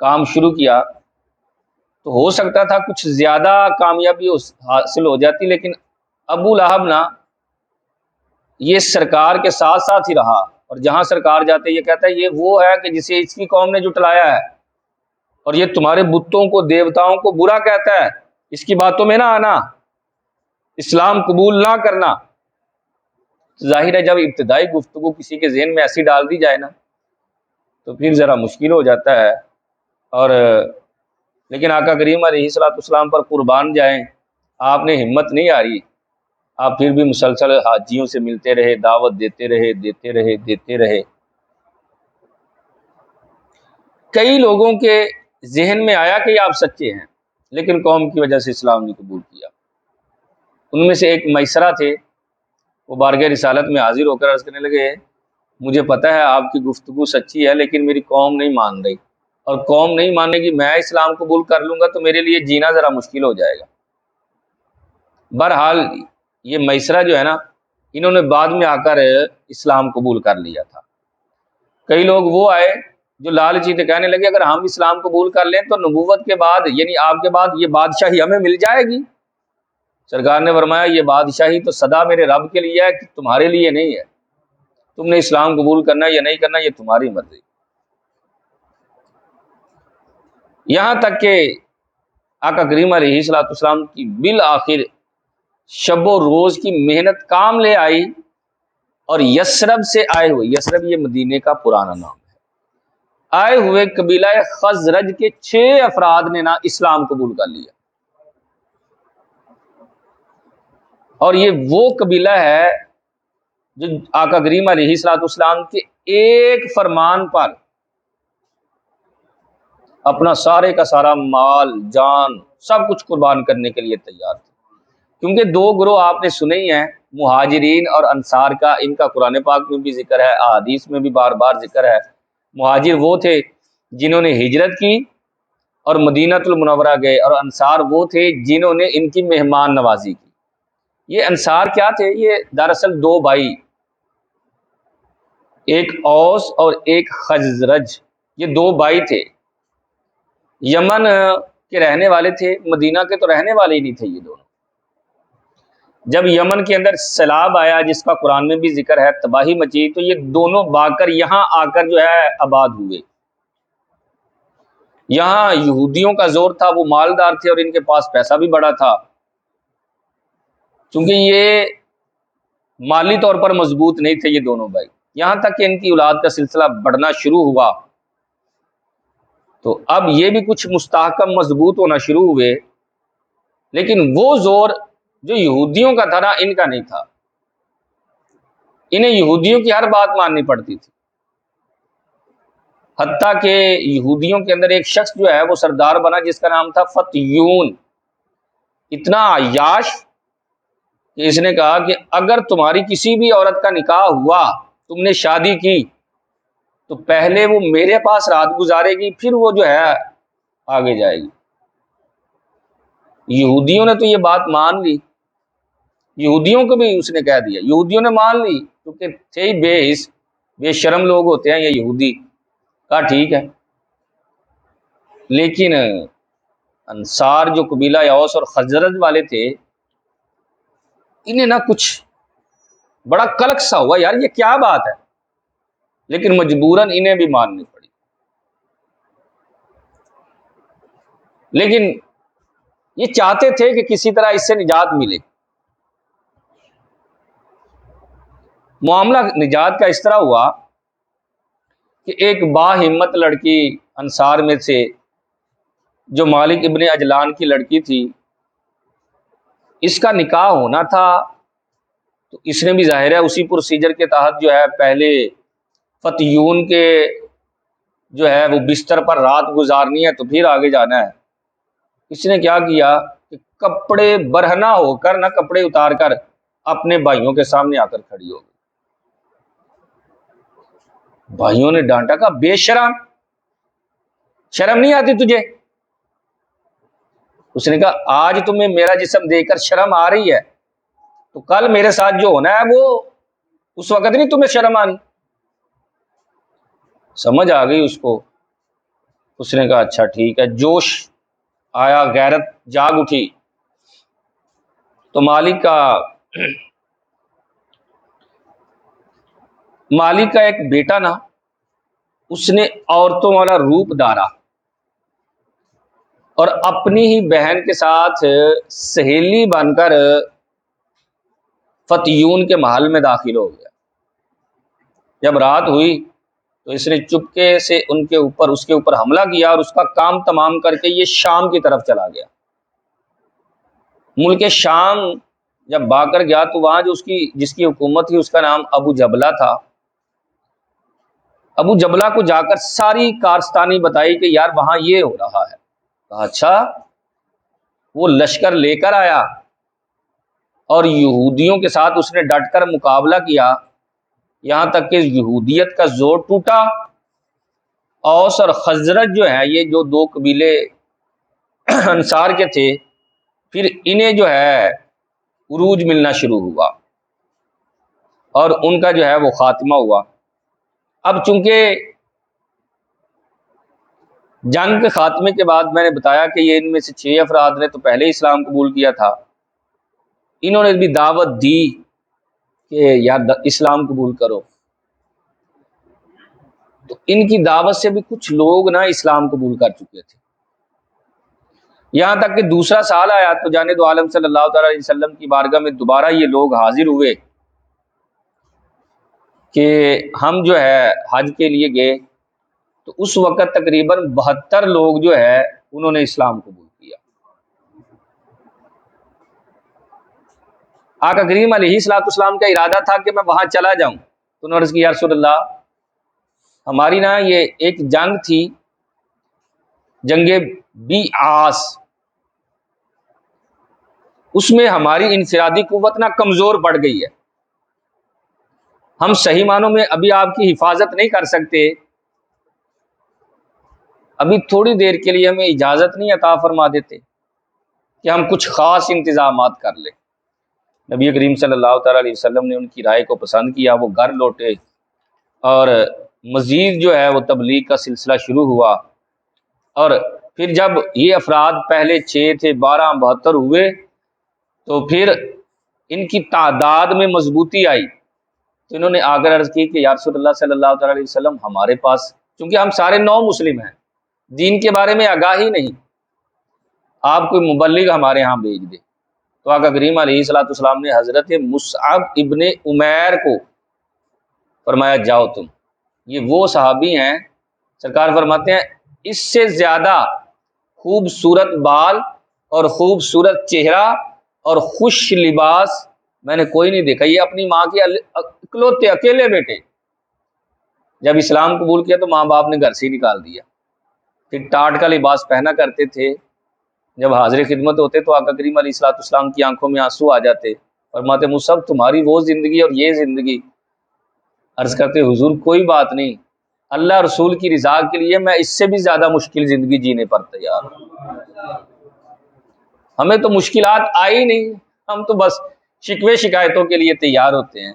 A: کام شروع کیا، تو ہو سکتا تھا کچھ زیادہ کامیابی حاصل ہو جاتی، لیکن ابو لہب نا یہ سرکار کے ساتھ ساتھ ہی رہا، اور جہاں سرکار جاتے یہ کہتا ہے یہ وہ ہے کہ جسے اس کی قوم نے جٹلایا ہے، اور یہ تمہارے بتوں کو دیوتاؤں کو برا کہتا ہے، اس کی باتوں میں نہ آنا، اسلام قبول نہ کرنا۔ ظاہر ہے جب ابتدائی گفتگو کسی کے ذہن میں ایسی ڈال دی جائے نا تو پھر ذرا مشکل ہو جاتا ہے، اور لیکن آقا کریم علیہ السلام پر قربان جائیں، آپ نے ہمت نہیں ہاری، آپ پھر بھی مسلسل حاجیوں سے ملتے رہے، دعوت دیتے رہے۔ کئی لوگوں کے ذہن میں آیا کہ یہ آپ سچے ہیں، لیکن قوم کی وجہ سے اسلام نہیں قبول کیا۔ ان میں سے ایک میسرہ تھے، وہ بارگاہ رسالت میں حاضر ہو کر عرض کرنے لگے مجھے پتہ ہے آپ کی گفتگو سچی ہے، لیکن میری قوم نہیں مان رہی، اور قوم نہیں ماننے گی، میں اسلام قبول کر لوں گا تو میرے لیے جینا ذرا مشکل ہو جائے گا۔ بہرحال یہ میسرہ جو ہے نا، انہوں نے بعد میں آ کر اسلام قبول کر لیا تھا۔ کئی لوگ وہ آئے جو لالچی تھے، کہنے لگے اگر ہم اسلام قبول کر لیں تو نبوت کے بعد یعنی آپ کے بعد یہ بادشاہی ہمیں مل جائے گی۔ سرکار نے فرمایا یہ بادشاہی تو سدا میرے رب کے لیے ہے، کہ تمہارے لیے نہیں ہے، تم نے اسلام قبول کرنا یا نہیں کرنا یہ تمہاری مرضی۔ یہاں تک کہ آقا کریم علیہ الصلوۃ والسلام کی بالآخر شب و روز کی محنت کام لے آئی، اور یثرب سے آئے ہوئے، یثرب یہ مدینے کا پرانا نام ہے، آئے ہوئے قبیلہ خزرج کے 6 افراد نے نا اسلام قبول کر لیا۔ اور یہ وہ قبیلہ ہے جو آقا کریم علیہ الصلوۃ والسلام کے ایک فرمان پر اپنا سارے کا سارا مال جان سب کچھ قربان کرنے کے لیے تیار تھے۔ کیونکہ 2 گروہ آپ نے سنے ہی ہیں، مہاجرین اور انصار کا، ان کا قرآن پاک میں بھی ذکر ہے، احادیث میں بھی بار بار ذکر ہے۔ مہاجر وہ تھے جنہوں نے ہجرت کی اور مدینہ المنورہ گئے، اور انصار وہ تھے جنہوں نے ان کی مہمان نوازی کی۔ یہ انصار کیا تھے؟ یہ دراصل 2 بھائی، ایک اوس اور ایک خزرج، یہ 2 بھائی تھے، یمن کے رہنے والے تھے، مدینہ کے تو رہنے والے ہی نہیں تھے یہ دونوں۔ جب یمن کے اندر سیلاب آیا جس کا قرآن میں بھی ذکر ہے، تباہی مچی، تو یہ دونوں بھاگ کر یہاں آ کر جو ہے آباد ہوئے۔ یہاں یہودیوں کا زور تھا، وہ مالدار تھے اور ان کے پاس پیسہ بھی بڑا تھا، چونکہ یہ مالی طور پر مضبوط نہیں تھے یہ دونوں بھائی، یہاں تک کہ ان کی اولاد کا سلسلہ بڑھنا شروع ہوا، تو اب یہ بھی کچھ مستحکم مضبوط ہونا شروع ہوئے، لیکن وہ زور جو یہودیوں کا تھا نا ان کا نہیں تھا، انہیں یہودیوں کی ہر بات ماننی پڑتی تھی۔ حتیٰ کہ یہودیوں کے اندر ایک شخص جو ہے وہ سردار بنا جس کا نام تھا فتیون، اتنا عیاش کہ اس نے کہا کہ اگر تمہاری کسی بھی عورت کا نکاح ہوا، تم نے شادی کی، تو پہلے وہ میرے پاس رات گزارے گی، پھر وہ جو ہے آگے جائے گی۔ یہودیوں نے تو یہ بات مان لی، یہودیوں کو بھی اس نے کہہ دیا، یہودیوں نے مان لی، کیونکہ تھے ہی بے حس بے شرم لوگ ہوتے ہیں یہ یہودی، کہا ٹھیک ہے۔ لیکن انصار جو قبیلہ اوس اور خزرج والے تھے، انہیں نہ کچھ بڑا کلک سا ہوا، یار یہ کیا بات ہے، لیکن مجبوراً انہیں بھی ماننی پڑی۔ لیکن یہ چاہتے تھے کہ کسی طرح اس سے نجات ملے۔ معاملہ نجات کا اس طرح ہوا کہ ایک باہمت لڑکی انصار میں سے جو مالک ابن اجلان کی لڑکی تھی، اس کا نکاح ہونا تھا، تو اس نے بھی ظاہر ہے اسی پروسیجر کے تحت جو ہے پہلے فتیون کے جو ہے وہ بستر پر رات گزارنی ہے تو پھر آگے جانا ہے۔ اس نے کیا کیا کہ کپڑے برہنہ ہو کر نہ کپڑے اتار کر اپنے بھائیوں کے سامنے آ کر کھڑی ہو گئی۔ بھائیوں نے ڈانٹا، کہا بے شرم، شرم نہیں آتی تجھے؟ اس نے کہا آج تمہیں میرا جسم دیکھ کر شرم آ رہی ہے، تو کل میرے ساتھ جو ہونا ہے وہ اس وقت نہیں تمہیں شرم آنی۔ سمجھ آ گئی اس کو، اس نے کہا اچھا ٹھیک ہے، جوش آیا، غیرت جاگ اٹھی۔ تو مالک کا ایک بیٹا نا، اس نے عورتوں والا روپ دھارا اور اپنی ہی بہن کے ساتھ سہیلی بن کر فتیون کے محل میں داخل ہو گیا۔ جب رات ہوئی تو اس نے چپکے سے اس کے اوپر حملہ کیا اور اس کا کام تمام کر کے یہ شام کی طرف چلا گیا۔ ملک شام جب بھاگ کر گیا تو وہاں جو جس کی حکومت تھی اس کا نام ابو جبلہ تھا، ابو جبلہ کو جا کر ساری کارستانی بتائی کہ یار وہاں یہ ہو رہا ہے. کہا اچھا. وہ لشکر لے کر آیا اور یہودیوں کے ساتھ اس نے ڈٹ کر مقابلہ کیا، یہاں تک کہ یہودیت کا زور ٹوٹا. اوس اور خزرج جو ہے، یہ جو دو قبیلے انصار کے تھے، پھر انہیں جو ہے عروج ملنا شروع ہوا اور ان کا جو ہے وہ خاتمہ ہوا. اب چونکہ جنگ کے خاتمے کے بعد میں نے بتایا کہ یہ ان میں سے 6 افراد نے تو پہلے اسلام قبول کیا تھا، انہوں نے بھی دعوت دی کہ یار اسلام قبول کرو. تو ان کی دعوت سے بھی کچھ لوگ نا اسلام قبول کر چکے تھے. یہاں تک کہ دوسرا سال آیا تو جانب دو عالم صلی اللہ تعالی علیہ وسلم کی بارگاہ میں دوبارہ یہ لوگ حاضر ہوئے کہ ہم جو ہے حج کے لیے گئے. تو اس وقت تقریباً 72 لوگ جو ہے انہوں نے اسلام قبول کیا. آقا کریم علیہ الصلوۃ والسلام کا ارادہ تھا کہ میں وہاں چلا جاؤں. تو انہوں نے عرض کیا یا رسول اللہ، ہماری نا یہ ایک جنگ تھی، جنگ بیعاص، اس میں ہماری انفرادی قوت نا کمزور پڑ گئی ہے، ہم صحیح معنوں میں ابھی آپ کی حفاظت نہیں کر سکتے، ابھی تھوڑی دیر کے لیے ہمیں اجازت نہیں عطا فرما دیتے کہ ہم کچھ خاص انتظامات کر لیں. نبی کریم صلی اللہ تعالیٰ علیہ وسلم نے ان کی رائے کو پسند کیا، وہ گھر لوٹے اور مزید جو ہے وہ تبلیغ کا سلسلہ شروع ہوا. اور پھر جب یہ افراد پہلے 6 تھے، 12، 72 ہوئے، تو پھر ان کی تعداد میں مضبوطی آئی. تو انہوں نے آ کر عرض کی کہ یا رسول اللہ صلی اللہ تعالیٰ علیہ وسلم، ہمارے پاس چونکہ ہم سارے نو مسلم ہیں، دین کے بارے میں آگاہی نہیں، آپ کوئی مبلغ ہمارے ہاں بھیج دے. تو آقا کریم علیہ الصلوۃ والسلام نے حضرت مصعب ابن عمیر کو فرمایا جاؤ تم. یہ وہ صحابی ہیں، سرکار فرماتے ہیں اس سے زیادہ خوبصورت بال اور خوبصورت چہرہ اور خوش لباس میں نے کوئی نہیں دیکھا. یہ اپنی ماں کے اکلوتے اکیلے بیٹے، جب اسلام قبول کیا تو ماں باپ نے گھر سے ہی نکال دیا. پھر ٹاٹ کا لباس پہنا کرتے تھے، جب حاضر خدمت ہوتے تو آقا کریم علیہ الصلوۃ والسلام کی آنکھوں میں آنسو آ جاتے. فرماتے مصعب تمہاری وہ زندگی اور یہ زندگی. عرض کرتے حضور کوئی بات نہیں، اللہ رسول کی رضا کے لیے میں اس سے بھی زیادہ مشکل زندگی جینے پر تیار ہوں. ہمیں تو مشکلات آئی نہیں، ہم تو بس شکوے شکایتوں کے لیے تیار ہوتے ہیں.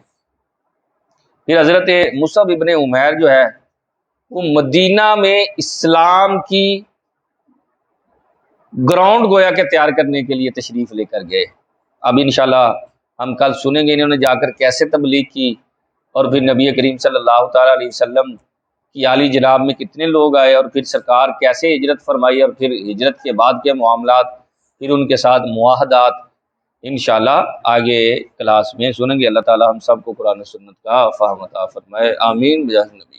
A: پھر حضرت مصعب ابن عمیر جو ہے وہ مدینہ میں اسلام کی گراؤنڈ گویا کے تیار کرنے کے لیے تشریف لے کر گئے. اب انشاءاللہ ہم کل سنیں گے انہوں نے جا کر کیسے تبلیغ کی، اور پھر نبی کریم صلی اللہ تعالیٰ علیہ وسلم کی عالی جناب میں کتنے لوگ آئے، اور پھر سرکار کیسے ہجرت فرمائی، اور پھر ہجرت کے بعد کے معاملات، پھر ان کے ساتھ معاہدات. انشاءاللہ آگے کلاس میں سنیں گے. اللہ تعالیٰ ہم سب کو قرآن و سنت کا فہم عطا فرمائے. آمین بجاہ نبی.